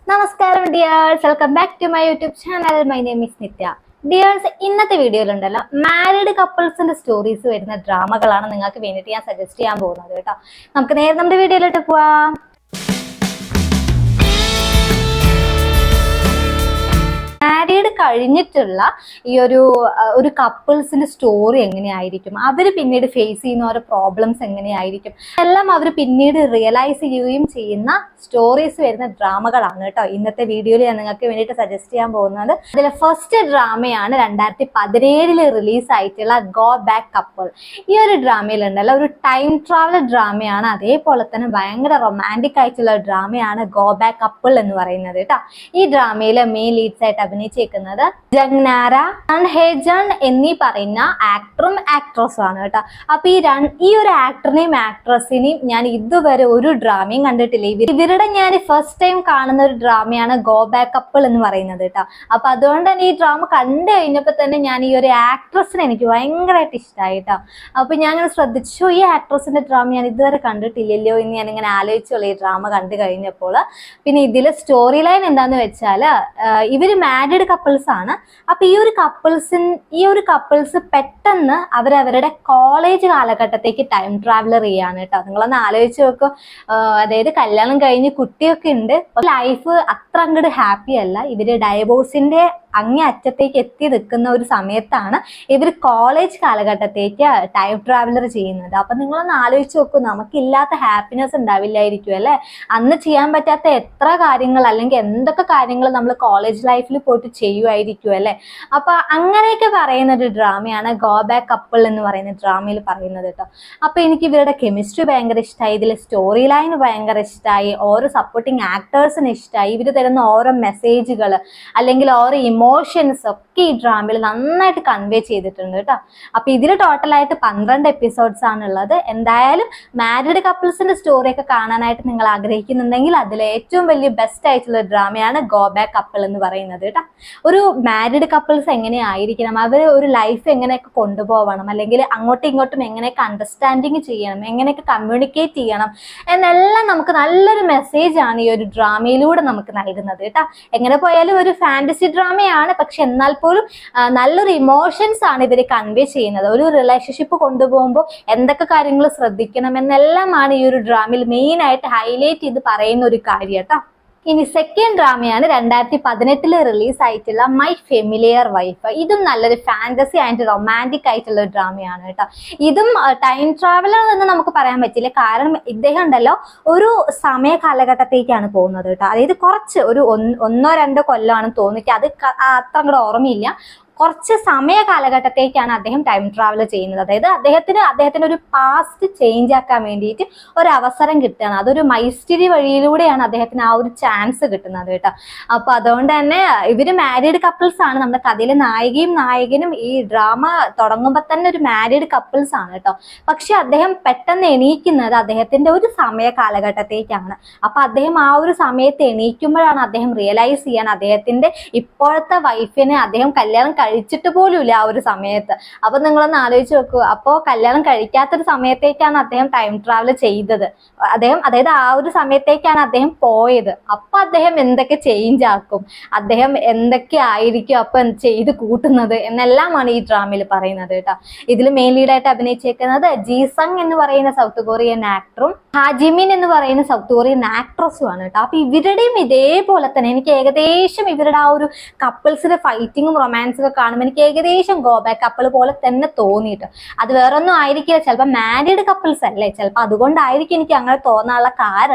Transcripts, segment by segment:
നമസ്കാരം dears, welcome back to my YouTube channel. My name is Nithya. Dears, ഇന്നത്തെ വീഡിയോയിലുണ്ടല്ലോ married കപ്പിൾസിന്റെ stories വരുന്ന ഡ്രാമകളാണ് നിങ്ങൾക്ക് വേണ്ടിയിട്ട് ഞാൻ സജസ്റ്റ് ചെയ്യാൻ പോകുന്നത് കേട്ടോ. നമുക്ക് നേരെ നമ്മുടെ വീഡിയോയിലോട്ട് പോവാം. മാരീഡ് കഴിഞ്ഞിട്ടുള്ള ഈ ഒരു കപ്പിൾസിന്റെ സ്റ്റോറി എങ്ങനെയായിരിക്കും, അവർ പിന്നീട് ഫേസ് ചെയ്യുന്ന ഓരോ പ്രോബ്ലംസ് എങ്ങനെയായിരിക്കും, എല്ലാം അവർ പിന്നീട് റിയലൈസ് ചെയ്യുകയും ചെയ്യുന്ന സ്റ്റോറീസ് വരുന്ന ഡ്രാമകളാണ് കേട്ടോ ഇന്നത്തെ വീഡിയോയിൽ ഞാൻ നിങ്ങൾക്ക് വേണ്ടിയിട്ട് സജസ്റ്റ് ചെയ്യാൻ പോകുന്നത്. അതിലെ ഫസ്റ്റ് ഡ്രാമയാണ് 2017 റിലീസ് ആയിട്ടുള്ള ഗോ ബാക്ക് കപ്പിൾ. ഈ ഒരു ഡ്രാമയിലുണ്ടല്ലോ ഒരു ടൈം ട്രാവൽ ഡ്രാമയാണ്, അതേപോലെ തന്നെ ഭയങ്കര റൊമാൻറ്റിക് ആയിട്ടുള്ള ഡ്രാമയാണ് ഗോ ബാക്ക് കപ്പിൾ എന്ന് പറയുന്നത് കേട്ടോ. ഈ ഡ്രാമയിലെ മെയിൻ ലീഡ്സ് ആയിട്ട് അഭിനയിച്ചേക്കുന്നത് ജഗ്നാര ഹേജൺ എന്നീ പറയുന്ന ആക്ടറും ആക്ട്രസും ആണ് കേട്ടോ. അപ്പൊ ഈ ഒരു ആക്ടറിനെയും ആക്ട്രസിനെയും ഞാൻ ഇതുവരെ ഒരു ഡ്രാമയും കണ്ടിട്ടില്ല. ഇവരുടെ ഞാൻ ഫസ്റ്റ് ടൈം കാണുന്ന ഒരു ഡ്രാമയാണ് ഗോ ബാക്ക് കപ്പിൾ എന്ന് പറയുന്നത് കേട്ടോ. അപ്പൊ അതുകൊണ്ട് തന്നെ ഈ ഡ്രാമ കണ്ടു കഴിഞ്ഞപ്പോ തന്നെ ഞാൻ ഈ ഒരു ആക്ട്രസിനെ എനിക്ക് ഭയങ്കരമായിട്ട് ഇഷ്ടമായി കേട്ടോ. അപ്പൊ ഞാൻ ഇങ്ങനെ ശ്രദ്ധിച്ചു, ഈ ആക്ട്രസിന്റെ ഡ്രാമ ഞാൻ ഇതുവരെ കണ്ടിട്ടില്ലല്ലോ എന്ന് ഞാൻ ഇങ്ങനെ ആലോചിച്ചുള്ള ഈ ഡ്രാമ കണ്ടു കഴിഞ്ഞപ്പോൾ. പിന്നെ ഇതിലെ സ്റ്റോറി ലൈൻ എന്താന്ന് വെച്ചാൽ ഇവര് മാരീഡ് കപ്പിൾസ് ആണ്. അപ്പൊ ഈ ഒരു കപ്പിൾസ് പെട്ടെന്ന് അവരവരുടെ കോളേജ് കാലഘട്ടത്തേക്ക് ടൈം ട്രാവലർ ചെയ്യാണ് കേട്ടോ. നിങ്ങളൊന്ന് ആലോചിച്ച് നോക്കും, അതായത് കല്യാണം കഴിഞ്ഞ് കുട്ടിയൊക്കെ ഉണ്ട്, ലൈഫ് അത്ര അങ്ങോട്ട് ഹാപ്പി അല്ല. ഇവര് ഡൈവോഴ്സിന്റെ അങ്ങേ അറ്റത്തേക്ക് എത്തി നിൽക്കുന്ന ഒരു സമയത്താണ് ഇവർ കോളേജ് കാലഘട്ടത്തേക്ക് ടൈം ട്രാവലർ ചെയ്യുന്നത്. അപ്പൊ നിങ്ങളൊന്ന് ആലോചിച്ച് നോക്കൂ, നമുക്കില്ലാത്ത ഹാപ്പിനെസ് ഉണ്ടാവില്ലായിരിക്കും അല്ലെ. അന്ന് ചെയ്യാൻ പറ്റാത്ത എത്ര കാര്യങ്ങൾ അല്ലെങ്കിൽ എന്തൊക്കെ കാര്യങ്ങൾ നമ്മൾ കോളേജ് ലൈഫിൽ പോയിട്ട് ചെയ്യുമായിരിക്കും അല്ലെ. അപ്പൊ അങ്ങനെയൊക്കെ പറയുന്ന ഒരു ഡ്രാമയാണ് ഗോ ബാക്ക് കപ്പിൾ എന്ന് പറയുന്ന ഡ്രാമയിൽ പറയുന്നത് കേട്ടോ. അപ്പൊ എനിക്ക് ഇവരുടെ കെമിസ്ട്രി ഭയങ്കര ഇഷ്ടമായി, ഇതിലെ സ്റ്റോറി ലൈൻ ഭയങ്കര ഇഷ്ടമായി, ഓരോ സപ്പോർട്ടിങ് ആക്ടേഴ്സിന് ഇഷ്ടമായി, ഇവർ തരുന്ന ഓരോ മെസ്സേജുകൾ അല്ലെങ്കിൽ ഓരോ ഇമോഷൻസ് ഒക്കെ ഈ ഡ്രാമയിൽ നന്നായിട്ട് കൺവേ ചെയ്തിട്ടുണ്ട് കേട്ടോ. അപ്പൊ ഇതിൽ ടോട്ടലായിട്ട് 12 എപ്പിസോഡ്സ് ആണുള്ളത്. എന്തായാലും മാരീഡ് കപ്പിൾസിന്റെ സ്റ്റോറി ഒക്കെ കാണാനായിട്ട് നിങ്ങൾ ആഗ്രഹിക്കുന്നുണ്ടെങ്കിൽ അതിലെ ഏറ്റവും വലിയ ബെസ്റ്റ് ആയിട്ടുള്ള ഡ്രാമയാണ് ഗോ ബാക്ക് കപ്പിൾ എന്ന് പറയുന്നത് കേട്ടോ. ഒരു മാരീഡ് കപ്പിൾസ് എങ്ങനെയായിരിക്കണം, അവർ ഒരു ലൈഫ് എങ്ങനെയൊക്കെ കൊണ്ടുപോകണം, അല്ലെങ്കിൽ അങ്ങോട്ടും ഇങ്ങോട്ടും എങ്ങനെയൊക്കെ അണ്ടർസ്റ്റാൻഡിങ് ചെയ്യണം, എങ്ങനെയൊക്കെ കമ്മ്യൂണിക്കേറ്റ് ചെയ്യണം എന്നെല്ലാം നമുക്ക് നല്ലൊരു മെസ്സേജ് ആണ് ഈ ഒരു ഡ്രാമയിലൂടെ നമുക്ക് നൽകുന്നത് കേട്ടോ. എങ്ങനെ പോയാലും ഒരു ഫാന്റസി ഡ്രാമയാണ്, പക്ഷെ എന്നാൽ പോലും നല്ലൊരു ഇമോഷൻസ് ആണ് ഇവര് കൺവേ ചെയ്യുന്നത്. ഒരു റിലേഷൻഷിപ്പ് കൊണ്ടുപോകുമ്പോൾ എന്തൊക്കെ കാര്യങ്ങൾ ശ്രദ്ധിക്കണം എന്നെല്ലാമാണ് ഈ ഒരു ഡ്രാമയിൽ മെയിൻ ആയിട്ട് ഹൈലൈറ്റ് ചെയ്ത് പറയുന്ന ഒരു കാര്യം കേട്ടോ. ഇനി സെക്കൻഡ് ഡ്രാമയാണ് 2018 റിലീസ് ആയിട്ടുള്ള മൈ ഫെമിലിയർ വൈഫ്. ഇതും നല്ലൊരു ഫാന്റസി ആൻഡ് റൊമാൻറ്റിക് ആയിട്ടുള്ള ഒരു ഡ്രാമയാണ് കേട്ടോ. ഇതും ടൈം ട്രാവലർ എന്ന് നമുക്ക് പറയാൻ പറ്റില്ല, കാരണം ഇദ്ദേഹം ഉണ്ടല്ലോ ഒരു സമയ കാലഘട്ടത്തേക്കാണ് പോകുന്നത് കേട്ടോ. അതായത് കുറച്ച് ഒരു 1-2 കൊല്ലമാണ് തോന്നിട്ട്, അത് അത്ര അങ്ങോട്ട് ഓർമ്മയില്ല. കുറച്ച് സമയ കാലഘട്ടത്തേക്കാണ് അദ്ദേഹം ടൈം ട്രാവൽ ചെയ്യുന്നത്. അതായത് അദ്ദേഹത്തിന് ഒരു പാസ്റ്റ് ചേഞ്ച് ആക്കാൻ വേണ്ടിയിട്ട് ഒരു അവസരം കിട്ടുകയാണ്. അതൊരു മൈസ്റ്ററി വഴിയിലൂടെയാണ് അദ്ദേഹത്തിന് ആ ഒരു ചാൻസ് കിട്ടുന്നത് കേട്ടോ. അപ്പൊ അതുകൊണ്ട് തന്നെ ഇവര് മാരീഡ് കപ്പിൾസ് ആണ്. നമ്മുടെ കഥയിലെ നായികയും നായകനും ഈ ഡ്രാമ തുടങ്ങുമ്പോൾ തന്നെ ഒരു മാരീഡ് കപ്പിൾസ് ആണ് കേട്ടോ. പക്ഷെ അദ്ദേഹം പെട്ടെന്ന് എണീക്കുന്നത് അദ്ദേഹത്തിന്റെ ഒരു സമയ കാലഘട്ടത്തേക്കാണ്. അപ്പൊ അദ്ദേഹം ആ ഒരു സമയത്ത് എണീക്കുമ്പോഴാണ് അദ്ദേഹം റിയലൈസ് ചെയ്യാൻ അദ്ദേഹത്തിന്റെ ഇപ്പോഴത്തെ വൈഫിനെ അദ്ദേഹം കല്യാണം കഴിച്ചിട്ട് പോലുമില്ല ആ ഒരു സമയത്ത്. അപ്പൊ നിങ്ങളൊന്ന് ആലോചിച്ച് നോക്കൂ, അപ്പോ കല്യാണം കഴിക്കാത്തൊരു സമയത്തേക്കാണ് അദ്ദേഹം ടൈം ട്രാവൽ ചെയ്തത്. അതായത് ആ ഒരു സമയത്തേക്കാണ് അദ്ദേഹം പോയത്. അപ്പൊ അദ്ദേഹം എന്തൊക്കെ ചേഞ്ച് ആക്കും, അദ്ദേഹം എന്തൊക്കെ ആയിരിക്കും അപ്പൊ ചെയ്ത് കൂട്ടുന്നത് എന്നെല്ലാമാണ് ഈ ഡ്രാമയിൽ പറയുന്നത് കേട്ടോ. ഇതിൽ മെയിൻ ലീഡായിട്ട് അഭിനയിച്ചേക്കുന്നത് ജീസങ് എന്ന് പറയുന്ന സൗത്ത് കൊറിയൻ ആക്ടറും ഹാജിമിൻ എന്ന് പറയുന്ന സൗത്ത് കൊറിയൻ ആക്ട്രസും ആണ് കേട്ടോ. അപ്പൊ ഇവരുടെയും ഇതേപോലെ തന്നെ എനിക്ക് ഏകദേശം ഇവരുടെ ആ ഒരു കപ്പിൾസിന്റെ ഫൈറ്റിങ്ങും റൊമാൻസും കാണുമ്പോൾ എനിക്ക് ഏകദേശം ഗോ ബാക്ക് കപ്പിൾ പോലെ തന്നെ തോന്നിയിട്ട്. അത് വേറൊന്നും ആയിരിക്കില്ല, ചിലപ്പോൾ മാരീഡ് കപ്പിൾസ് അല്ലേ, ചിലപ്പോൾ അതുകൊണ്ടായിരിക്കും എനിക്ക് അങ്ങനെ തോന്നാനുള്ള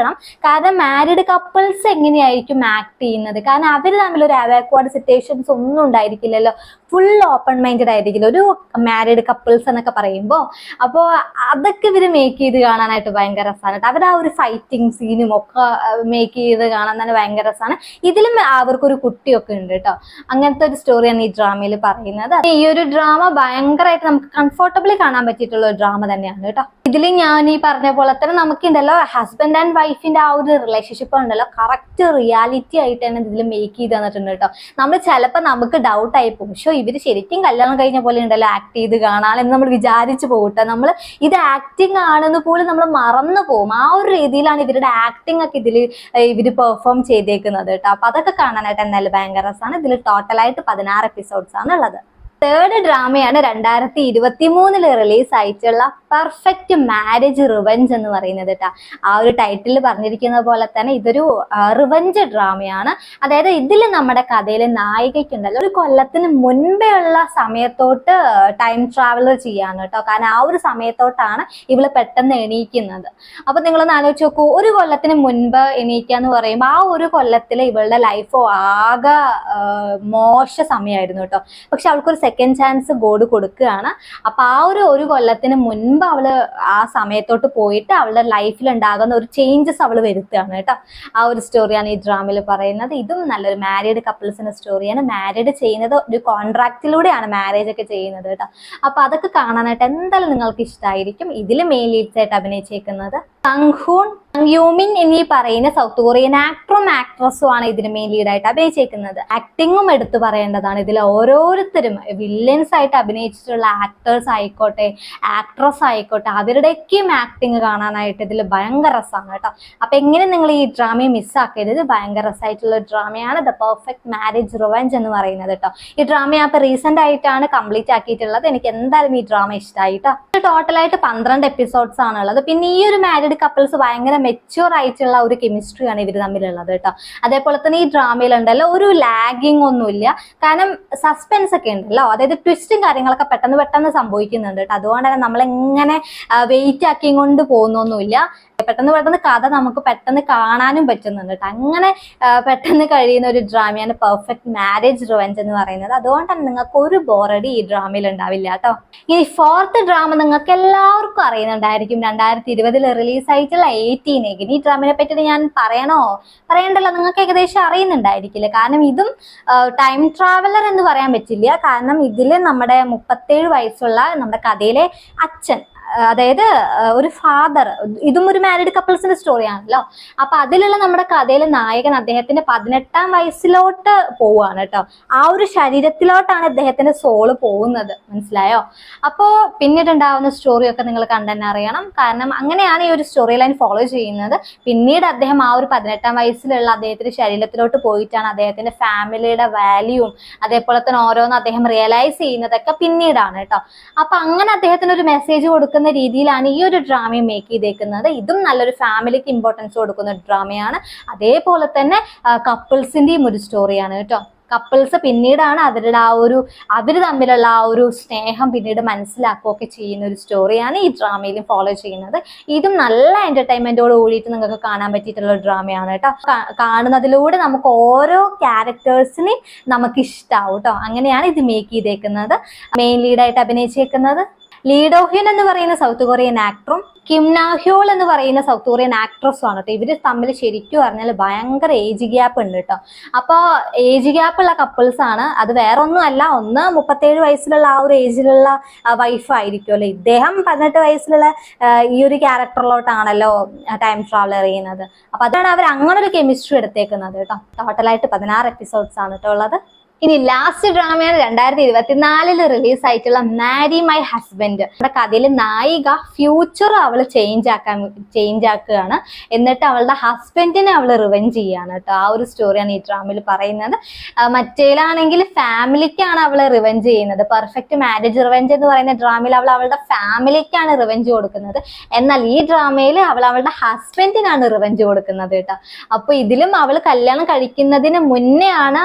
കാരണം മാരീഡ് കപ്പിൾസ് എങ്ങനെയായിരിക്കും ആക്ട് ചെയ്യുന്നത്, കാരണം അവർ തമ്മിൽ ഒരു അവാക്വാർഡ് സിറ്റുവേഷൻസ് ഒന്നും ഉണ്ടായിരിക്കില്ലല്ലോ, ഫുൾ ഓപ്പൺ മൈൻഡഡ് ആയിരിക്കില്ല ഒരു മാരീഡ് കപ്പിൾസ് എന്നൊക്കെ പറയുമ്പോൾ. അപ്പോൾ അതൊക്കെ ഇവർ മേക്ക് ചെയ്ത് കാണാനായിട്ട് ഭയങ്കര രസമാണ്. അവർ ആ ഒരു ഫൈറ്റിംഗ് സീനും ഒക്കെ മേക്ക് ചെയ്ത് കാണാൻ തന്നെ ഭയങ്കര രസമാണ്. ഇതിലും അവർക്കൊരു കുട്ടിയൊക്കെ ഉണ്ട് കേട്ടോ. അങ്ങനത്തെ ഒരു സ്റ്റോറിയാണ് ഈ ഡ്രാമയിൽ പറയുന്നത്. ഈ ഒരു ഡ്രാമ ഭയങ്കരമായിട്ട് നമുക്ക് കംഫർട്ടബിളി കാണാൻ പറ്റിയിട്ടുള്ള ഒരു ഡ്രാമ തന്നെയാണ് കേട്ടോ. ഇതിൽ ഞാൻ ഈ പറഞ്ഞ പോലെ തന്നെ നമുക്കുണ്ടല്ലോ ഹസ്ബൻഡ് ആൻഡ് വൈഫിന്റെ ആ ഒരു റിലേഷൻഷിപ്പ് ഉണ്ടല്ലോ കറക്റ്റ് റിയാലിറ്റി ആയിട്ട് തന്നെ ഇതിൽ മേക്ക് ചെയ്ത് തന്നിട്ടുണ്ട് കേട്ടോ. നമ്മൾ ചിലപ്പോൾ നമുക്ക് ഡൗട്ട് ആയി പോകും, ഷോ ഇവര് ശരിക്കും കല്യാണം കഴിഞ്ഞ പോലെ ഉണ്ടല്ലോ ആക്ട് ചെയ്ത് കാണാൻ എന്ന് നമ്മൾ വിചാരിച്ചു പോകട്ടെ. നമ്മൾ ഇത് ആക്ടിങ് ആണെന്ന് പോലും നമ്മൾ മറന്നു പോകും. ആ ഒരു രീതിയിലാണ് ഇവരുടെ ആക്ടിങ് ഒക്കെ ഇവര് പെർഫോം ചെയ്തേക്കുന്നത് കേട്ടോ. അപ്പൊ അതൊക്കെ കാണാനായിട്ട് എന്തായാലും ഭയങ്കര രസമാണ്. ഇതിൽ ടോട്ടലായിട്ട് 16 എപ്പിസോഡ്സ് ആണ് ഉള്ളത്. തേർഡ് ഡ്രാമയാണ് 2023 റിലീസ് ആയിട്ടുള്ള പെർഫെക്റ്റ് മാരേജ് റിവെഞ്ച് എന്ന് പറയുന്നത് കേട്ടോ. ആ ഒരു ടൈറ്റിൽ പറഞ്ഞിരിക്കുന്ന പോലെ തന്നെ ഇതൊരു റിവെഞ്ച് ഡ്രാമയാണ്. അതായത് ഇതിൽ നമ്മുടെ കഥയിലെ നായികയ്ക്കുണ്ടല്ലോ ഒരു കൊല്ലത്തിന് മുൻപേ ഉള്ള സമയത്തോട്ട് ടൈം ട്രാവലർ ചെയ്യാണ് കേട്ടോ. കാരണം ആ ഒരു സമയത്തോട്ടാണ് ഇവള് പെട്ടെന്ന് എണീക്കുന്നത്. അപ്പൊ നിങ്ങളൊന്ന് ആലോചിച്ച് നോക്കൂ, ഒരു കൊല്ലത്തിന് മുൻപ് എണീക്കുക എന്ന് പറയുമ്പോൾ ആ ഒരു കൊല്ലത്തിൽ ഇവളുടെ ലൈഫ് ആകെ മോശ സമയമായിരുന്നു കേട്ടോ. പക്ഷെ അവൾക്കൊരു സെക്കൻഡ് ചാൻസ് ഗോഡ് കൊടുക്കുകയാണ്. അപ്പൊ ആ ഒരു കൊല്ലത്തിന് മുൻപ് അവള് ആ സമയത്തോട്ട് പോയിട്ട് അവളുടെ ലൈഫിൽ ഉണ്ടാകുന്ന ഒരു ചേഞ്ചസ് അവള് വരുത്തുകയാണ് കേട്ടോ. ആ ഒരു സ്റ്റോറിയാണ് ഈ ഡ്രാമയിൽ പറയുന്നത്. ഇതും നല്ലൊരു മാരീഡ് കപ്പിൾസിന്റെ സ്റ്റോറിയാണ്. മാരീഡ് ചെയ്യുന്നത് ഒരു കോൺട്രാക്റ്റിലൂടെയാണ് മാരേജ് ഒക്കെ ചെയ്യുന്നത് കേട്ടോ. അപ്പൊ അതൊക്കെ കാണാനായിട്ട് എന്തായാലും നിങ്ങൾക്ക് ഇഷ്ടമായിരിക്കും. ഇതിൽ മെയിൻ ലീഡ്സ് ആയിട്ട് അഭിനയിച്ചേക്കുന്നത് സങ്ഹൂൺ, യൂമിൻ എന്നീ പറയുന്ന സൗത്ത് കൊറിയൻ ആക്ടറും ആക്ട്രസും ആണ് ഇതിന് മെയിൻ ലീഡായിട്ട് അഭിനയിച്ചേക്കുന്നത്. ആക്ടിങ്ങും എടുത്തു പറയേണ്ടതാണ്. ഇതിൽ ഓരോരുത്തരും വില്ലൻസ് ആയിട്ട് അഭിനയിച്ചിട്ടുള്ള ആക്ടേഴ്സ് ആയിക്കോട്ടെ ആക്ട്രസ് ആയിക്കോട്ടെ അവരുടെയൊക്കെയും ആക്ടിങ് കാണാനായിട്ട് ഇതിൽ ഭയങ്കര രസമാണ് കേട്ടോ. അപ്പൊ എങ്ങനെ നിങ്ങൾ ഈ ഡ്രാമയെ മിസ്സാക്കരുത്. ഇത് ഭയങ്കര രസമായിട്ടുള്ള ഡ്രാമയാണ് ദ പെർഫെക്റ്റ് മാരേജ് റിവെഞ്ച് എന്ന് പറയുന്നത് കേട്ടോ. ഈ ഡ്രാമ അപ്പൊ റീസെന്റ് ആയിട്ടാണ് കംപ്ലീറ്റ് ആക്കിയിട്ടുള്ളത്. എനിക്ക് എന്തായാലും ഈ ഡ്രാമ ഇഷ്ടമായിട്ടോ. ടോട്ടലായിട്ട് 12 എപ്പിസോഡ്സ് ആണുള്ളത്. പിന്നെ ഈ ഒരു മാരീഡ് കപ്പിൾസ് ഭയങ്കര മെച്യൂർ ആയിട്ടുള്ള ഒരു കെമിസ്ട്രിയാണ് ഇവർ തമ്മിലുള്ളത് കേട്ടോ. അതേപോലെ തന്നെ ഈ ഡ്രാമയിലുണ്ടല്ലോ ഒരു ലാഗിങ് ഒന്നുമില്ല. കാരണം സസ്പെൻസ് ഒക്കെ ഉണ്ടല്ലോ, അതായത് ട്വിസ്റ്റും കാര്യങ്ങളൊക്കെ പെട്ടെന്ന് സംഭവിക്കുന്നുണ്ട് കേട്ടോ. അതുകൊണ്ട് തന്നെ നമ്മളെങ്ങനെ വെയിറ്റ് ആക്കി കൊണ്ട് പോകുന്നൊന്നുമില്ല. പെട്ടെന്ന് കഥ നമുക്ക് പെട്ടെന്ന് കാണാനും പറ്റുന്നുണ്ട് കേട്ടോ. അങ്ങനെ പെട്ടെന്ന് കഴിയുന്ന ഒരു ഡ്രാമയാണ് പെർഫെക്റ്റ് മാരേജ് റിവെഞ്ച് എന്ന് പറയുന്നത്. അതുകൊണ്ട് തന്നെ നിങ്ങൾക്ക് ഒരു ബോറടി ഈ ഡ്രാമയിൽ ഉണ്ടാവില്ല കേട്ടോ. ഇനി ഫോർത്ത് ഡ്രാമ നിങ്ങൾക്ക് എല്ലാവർക്കും അറിയുന്നുണ്ടായിരിക്കും. 2020 റിലീസ് ആയിട്ടുള്ള 18 എഗെയിൻ. ഈ ഡ്രാമയെ പറ്റി ഞാൻ പറയണ്ടല്ലോ, നിങ്ങൾക്ക് ഏകദേശം അറിയുന്നുണ്ടായിരിക്കില്ല. കാരണം ഇതും ടൈം ട്രാവലർ എന്ന് പറയാൻ പറ്റില്ല. കാരണം ഇതില് നമ്മുടെ 37 വയസ്സുള്ള നമ്മുടെ കഥയിലെ അച്ഛൻ, അതായത് ഒരു ഫാദർ, ഇതും ഒരു മാരീഡ് കപ്പിൾസിന്റെ സ്റ്റോറി ആണല്ലോ. അപ്പൊ അതിലുള്ള നമ്മുടെ കഥയിലെ നായകൻ അദ്ദേഹത്തിന്റെ 18ാം വയസ്സിലോട്ട് പോവുകയാണ് കേട്ടോ. ആ ഒരു ശരീരത്തിലോട്ടാണ് അദ്ദേഹത്തിന്റെ സോള് പോകുന്നത്, മനസ്സിലായോ? അപ്പോ പിന്നീട് ഉണ്ടാവുന്ന സ്റ്റോറിയൊക്കെ നിങ്ങൾ കണ്ടെന്നെ അറിയണം. കാരണം അങ്ങനെയാണ് ഈ ഒരു സ്റ്റോറി ലൈൻ ഫോളോ ചെയ്യുന്നത്. പിന്നീട് അദ്ദേഹം ആ ഒരു 18ാം വയസ്സിലുള്ള അദ്ദേഹത്തിന്റെ ശരീരത്തിലോട്ട് പോയിട്ടാണ് അദ്ദേഹത്തിന്റെ ഫാമിലിയുടെ വാല്യൂവും അതേപോലെ തന്നെ ഓരോന്നും അദ്ദേഹം റിയലൈസ് ചെയ്യുന്നതൊക്കെ പിന്നീടാണ് കേട്ടോ. അപ്പൊ അങ്ങനെ അദ്ദേഹത്തിന് ഒരു മെസ്സേജ് കൊടുക്കുന്ന രീതിയിലാണ് ഈ ഒരു ഡ്രാമയെ മേക്ക് ചെയ്തേക്കുന്നത്. ഇതും നല്ലൊരു ഫാമിലിക്ക് ഇമ്പോർട്ടൻസ് കൊടുക്കുന്ന ഒരു ഡ്രാമയാണ്. അതേപോലെ തന്നെ കപ്പിൾസിന്റെയും ഒരു സ്റ്റോറിയാണ് കേട്ടോ. കപ്പിൾസ് പിന്നീടാണ് അവര് തമ്മിലുള്ള ആ ഒരു സ്നേഹം പിന്നീട് മനസ്സിലാക്കുകയൊക്കെ ചെയ്യുന്ന ഒരു സ്റ്റോറിയാണ് ഈ ഡ്രാമയിലും ഫോളോ ചെയ്യുന്നത്. ഇതും നല്ല എന്റർടൈൻമെന്റോട് കൂടിയിട്ട് നിങ്ങൾക്ക് കാണാൻ പറ്റിയിട്ടുള്ള ഡ്രാമയാണ് കേട്ടോ. കാണുന്നതിലൂടെ നമുക്ക് ഓരോ ക്യാരക്ടേഴ്സിനെയും നമുക്ക് ഇഷ്ടാവും കേട്ടോ. അങ്ങനെയാണ് ഇത് മേക്ക് ചെയ്തേക്കുന്നത്. മെയിൻ ലീഡായിട്ട് അഭിനയിച്ചേക്കുന്നത് ലീ ഡോ ഹ്യുൻ എന്ന് പറയുന്ന സൗത്ത് കൊറിയൻ ആക്ടറും കിം നാ ഹ്യോൾ എന്ന് പറയുന്ന സൗത്ത് കൊറിയൻ ആക്ട്രസും ആണ് കേട്ടോ. ഇവര് തമ്മിൽ ശരിക്കും പറഞ്ഞാൽ ഭയങ്കര ഏജ് ഗ്യാപ്പ് ഉണ്ട് കേട്ടോ. അപ്പൊ ഏജ് ഗ്യാപ്പ് ഉള്ള കപ്പിൾസ് ആണ്. അത് വേറെ ഒന്നും അല്ല, ഒന്ന് 37 വയസ്സിലുള്ള ആ ഒരു ഏജിലുള്ള വൈഫ് ആയിരിക്കുമല്ലോ. ഇദ്ദേഹം 18 വയസ്സിലുള്ള ഈ ഒരു ക്യാരക്ടറിലോട്ടാണല്ലോ ടൈം ട്രാവലർ ചെയ്യുന്നത്. അപ്പൊ അതാണ് അവർ അങ്ങനെ ഒരു കെമിസ്ട്രി എടുത്തേക്കുന്നത് കേട്ടോ. ടോട്ടലായിട്ട് 16 എപ്പിസോഡ്സ് ആണ് കേട്ടോ ഉള്ളത്. ഇനി ലാസ്റ്റ് ഡ്രാമയാണ് 2024 റിലീസ് ആയിട്ടുള്ള മാരി മൈ ഹസ്ബൻഡ്. നമ്മുടെ കഥയിലെ നായിക ഫ്യൂച്ചർ അവള് ചേഞ്ച് ആക്കുകയാണ്. എന്നിട്ട് അവളുടെ ഹസ്ബൻഡിനെ അവള് റിവെഞ്ച് ചെയ്യാണ് കേട്ടോ. ആ ഒരു സ്റ്റോറിയാണ് ഈ ഡ്രാമയിൽ പറയുന്നത്. മറ്റേലാണെങ്കിൽ ഫാമിലിക്കാണ് അവള് റിവെഞ്ച് ചെയ്യുന്നത്. പെർഫെക്റ്റ് മാരേജ് റിവെഞ്ച് എന്ന് പറയുന്ന ഡ്രാമയിൽ അവൾ അവളുടെ ഫാമിലിക്കാണ് റിവെഞ്ച് കൊടുക്കുന്നത്. എന്നാൽ ഈ ഡ്രാമയിൽ അവൾ അവളുടെ ഹസ്ബൻഡിനാണ് റിവെഞ്ച് കൊടുക്കുന്നത് കേട്ടോ. അപ്പൊ ഇതിലും അവൾ കല്യാണം കഴിക്കുന്നതിന് മുന്നേ ആണ്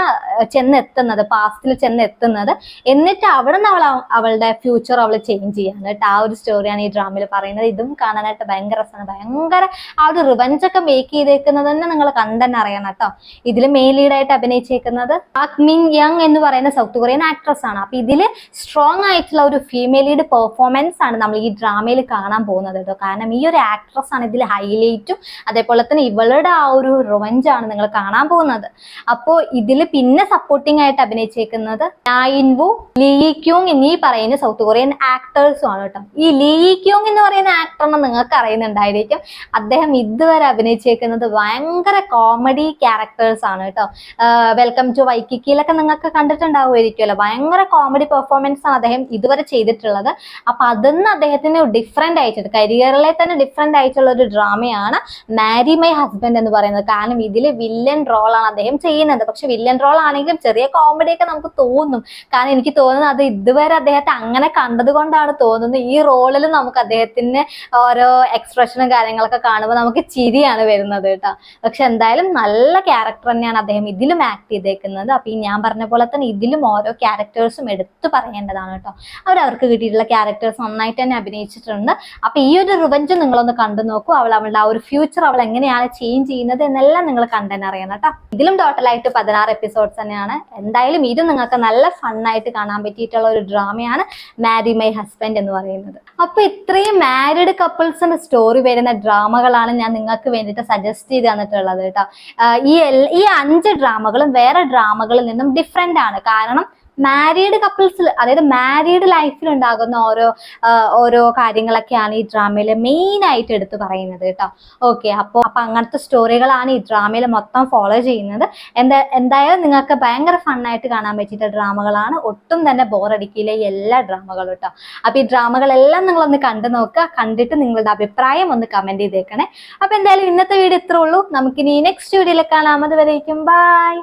പാസ്റ്റിൽ ചെന്ന് എത്തുന്നത്. എന്നിട്ട് അവിടെ നിന്ന് അവളുടെ ഫ്യൂച്ചർ അവൾ ചേഞ്ച് ചെയ്യാണ് കേട്ടോ. ആ ഒരു സ്റ്റോറിയാണ് ഈ ഡ്രാമയിൽ പറയുന്നത്. ഇതും കാണാനായിട്ട് ഭയങ്കര രസമാണ്. ഭയങ്കര ആ ഒരു റിവെഞ്ച് ഒക്കെ മേക്ക് ചെയ്തേക്കുന്നത് തന്നെ നിങ്ങൾ കണ്ടെന്നെ അറിയണം കേട്ടോ. ഇതിൽ മെയിൻ ലീഡായിട്ട് അഭിനയിച്ചേക്കുന്നത് പാക് മിൻ യങ് എന്ന് പറയുന്ന സൗത്ത് കൊറിയൻ ആക്ട്രസ് ആണ്. അപ്പൊ ഇതില് സ്ട്രോങ് ആയിട്ടുള്ള ഒരു ഫീമെയിൽ ലീഡ് പെർഫോമൻസ് ആണ് നമ്മൾ ഈ ഡ്രാമയിൽ കാണാൻ പോകുന്നത് കേട്ടോ. കാരണം ഈ ഒരു ആക്ട്രസ് ആണ് ഇതിൽ ഹൈലൈറ്റും. അതേപോലെ തന്നെ ഇവളുടെ ആ ഒരു റിവെഞ്ച് ആണ് നിങ്ങൾ കാണാൻ പോകുന്നത്. അപ്പോൾ ഇതിൽ പിന്നെ സപ്പോർട്ടിംഗ് ആയിട്ട് അഭിനയിച്ചേക്കുന്നത് നായിൻവു, ലീ ക്യൂങ് എന്നീ പറയുന്ന സൗത്ത് കൊറിയൻ ആക്ടേഴ്സും ആണ് കേട്ടോ. ഈ ലീ ക്യൂങ് എന്ന് പറയുന്ന ആക്ടറിനെ നിങ്ങൾക്ക് അറിയുന്നുണ്ടായിരിക്കും. അദ്ദേഹം ഇതുവരെ അഭിനയിച്ചേക്കുന്നത് ഭയങ്കര കോമഡി ക്യാരക്ടേഴ്സ് ആണ് കേട്ടോ. വെൽക്കം ടു വൈക്കിക്കിയിലൊക്കെ നിങ്ങൾക്ക് കണ്ടിട്ടുണ്ടാവുമായിരിക്കുമല്ലോ. ഭയങ്കര കോമഡി പെർഫോമൻസ് ആണ് അദ്ദേഹം ഇതുവരെ ചെയ്തിട്ടുള്ളത്. അപ്പൊ അതിന്ന് അദ്ദേഹത്തിന് ഡിഫറെന്റ് ആയിട്ട് കരിയറിലെ തന്നെ ഡിഫറെന്റ് ആയിട്ടുള്ള ഒരു ഡ്രാമയാണ് മാരി മൈ ഹസ്ബൻഡ് എന്ന് പറയുന്നത്. കാരണം ഇതിൽ വില്ലൻ റോളാണ് അദ്ദേഹം ചെയ്യുന്നത്. പക്ഷെ വില്ലൻ റോൾ ആണെങ്കിലും ചെറിയ കോമഡി ഒക്കെ നമുക്ക് തോന്നും. കാരണം എനിക്ക് തോന്നുന്നത് അത് ഇതുവരെ അദ്ദേഹത്തെ അങ്ങനെ കണ്ടത് കൊണ്ടാണ് തോന്നുന്നത്. ഈ റോളിൽ നമുക്ക് അദ്ദേഹത്തിന് ഓരോ എക്സ്പ്രഷനും കാര്യങ്ങളൊക്കെ കാണുമ്പോൾ നമുക്ക് ചിരിയാണ് വരുന്നത് കേട്ടോ. പക്ഷെ എന്തായാലും നല്ല ക്യാരക്ടർ തന്നെയാണ് അദ്ദേഹം ഇതിലും ആക്ട് ചെയ്തേക്കുന്നത്. അപ്പൊ ഈ ഞാൻ പറഞ്ഞ പോലെ തന്നെ ഇതിലും ഓരോ ക്യാരക്ടേഴ്സും എടുത്തു പറയേണ്ടതാണ് കേട്ടോ. അവർക്ക് കിട്ടിയിട്ടുള്ള ക്യാരക്ടേഴ്സ് നന്നായിട്ട് തന്നെ അഭിനയിച്ചിട്ടുണ്ട്. അപ്പൊ ഈ ഒരു റിവഞ്ച് നിങ്ങളൊന്ന് കണ്ടു നോക്കൂ. അവളുടെ ആ ഒരു ഫ്യൂച്ചർ അവൾ എങ്ങനെയാണ് ചേഞ്ച് ചെയ്യുന്നത് എന്നെല്ലാം നിങ്ങൾ കണ്ടെന്നെ അറിയണം കേട്ടോ. ഇതിലും ടോട്ടലായിട്ട് 16 എപ്പിസോഡ്സ് തന്നെയാണ്. എന്തായാലും ഇത് നിങ്ങൾക്ക് നല്ല ഫണ്ണായിട്ട് കാണാൻ പറ്റിയിട്ടുള്ള ഒരു ഡ്രാമയാണ് മാരി മൈ ഹസ്ബൻഡ് എന്ന് പറയുന്നത്. അപ്പൊ ഇത്രയും മാരീഡ് കപ്പിൾസിന്റെ സ്റ്റോറി വരുന്ന ഡ്രാമകളാണ് ഞാൻ നിങ്ങൾക്ക് വേണ്ടിയിട്ട് സജസ്റ്റ് ചെയ്ത് തന്നിട്ടുള്ളത് കേട്ടോ. ഈ 5 ഡ്രാമകളും വേറെ ഡ്രാമകളിൽ നിന്നും ഡിഫറെന്റ് ആണ്. കാരണം മാരീഡ് കപ്പിൾസിൽ, അതായത് മാരീഡ് ലൈഫിൽ ഉണ്ടാകുന്ന ഓരോ കാര്യങ്ങളൊക്കെയാണ് ഈ ഡ്രാമയിൽ മെയിൻ ആയിട്ട് എടുത്ത് പറയുന്നത് കേട്ടോ. ഓക്കെ, അപ്പൊ അങ്ങനത്തെ സ്റ്റോറികളാണ് ഈ ഡ്രാമയിൽ മൊത്തം ഫോളോ ചെയ്യുന്നത്. എന്തായാലും നിങ്ങൾക്ക് ഭയങ്കര ഫണ്ണായിട്ട് കാണാൻ പറ്റിയിട്ട് ഡ്രാമകളാണ്. ഒട്ടും തന്നെ ബോറടിക്കില്ല ഈ എല്ലാ ഡ്രാമകളും കേട്ടോ. അപ്പൊ ഈ ഡ്രാമകളെല്ലാം നിങ്ങളൊന്ന് കണ്ടു നോക്കുക. കണ്ടിട്ട് നിങ്ങളുടെ അഭിപ്രായം ഒന്ന് കമന്റ് ചെയ്തേക്കണേ. അപ്പൊ എന്തായാലും ഇന്നത്തെ വീഡിയോ ഇത്രേ ഉള്ളൂ. നമുക്കിനി നെക്സ്റ്റ് വീഡിയോയിൽ കാണാം. അതുവരേക്കും ബൈ.